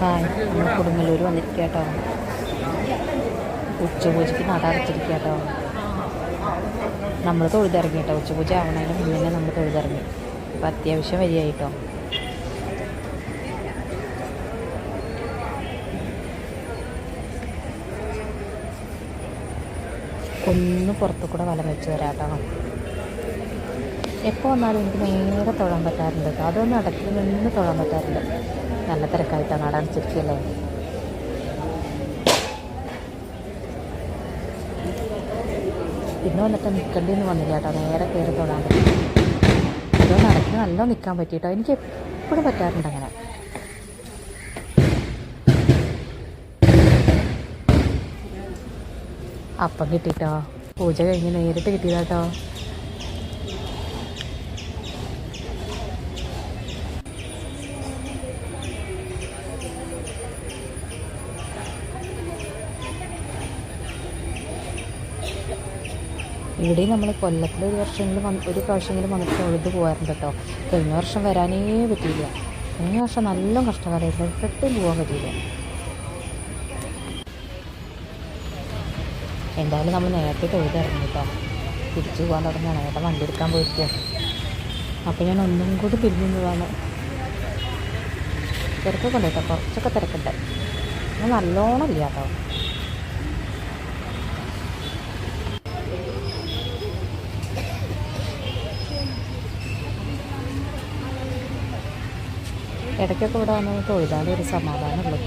Hi, നമ്മൾ കൊടുങ്ങല്ലൂർ വന്നിരിക്കുക കേട്ടോ. ഉച്ചപൂജയ്ക്ക് നട അടച്ചിരിക്കുക കേട്ടോ. നമ്മൾ തൊഴുതിറങ്ങി കേട്ടോ. ഉച്ചപൂജ ആവണതിന് മുന്നേ തന്നെ നമ്മൾ തൊഴുതിറങ്ങി. അപ്പം അത്യാവശ്യം വരികയായിട്ടോ. ഒന്ന് പുറത്തു കൂടെ വലം വെച്ച് വരാം കേട്ടോ. എപ്പോൾ വന്നാലും എനിക്ക് നേരെ തൊഴാൻ പറ്റാറുണ്ട് കേട്ടോ. അതൊന്നും അടക്കിൽ നിന്ന് തൊഴാൻ പറ്റാറുണ്ട്. നല്ല തിരക്കായിട്ടാണ് നട അടച്ചിരിക്കുകയല്ലേ. പിന്നെ വന്നിട്ട് നിൽക്കേണ്ടിയെന്ന് വന്നില്ല കേട്ടോ. നേരെ കയറി തൊഴാൻ പറ്റും. അതോ നടക്കിന് നല്ല നിൽക്കാൻ പറ്റിയിട്ടോ. എനിക്ക് എപ്പോഴും പറ്റാറുണ്ട് അങ്ങനെ. അപ്പം കിട്ടിയിട്ടോ. പൂജ കഴിഞ്ഞ് നേരിട്ട് കിട്ടിയതാട്ടോ. ഇവിടെയും നമ്മൾ കൊല്ലത്തിൽ ഒരു പ്രാവശ്യമെങ്കിലും വന്നിട്ട് തൊഴുത് പോകാറുണ്ട് കേട്ടോ. കഴിഞ്ഞ വർഷം വരാനേ പറ്റിയില്ല. കഴിഞ്ഞ വർഷം നല്ല കഷ്ടകാലമായിരുന്നു. പെട്ടെന്ന് പോകാൻ പറ്റിയില്ല. എന്തായാലും നമ്മൾ നേരത്തെ തൊഴുതിറങ്ങി കേട്ടോ. തിരിച്ചു പോകാൻ തുടങ്ങുകയാണ്. ഏട്ടാ വണ്ടി എടുക്കാൻ പോയിരിക്കുക. അപ്പോൾ ഞാൻ ഒന്നും കൂടി പിരിഞ്ഞതാണ്. തിരക്കൊക്കെ ഉണ്ട് കേട്ടോ. കുറച്ചൊക്കെ തിരക്കുണ്ട്. ഞാൻ നല്ലോണം ഇല്ല കേട്ടോ. ഇടയ്ക്കൊക്കെ ഇവിടെ വന്ന് തൊഴുതാലേ ഒരു സമാധാനമുള്ളൂ.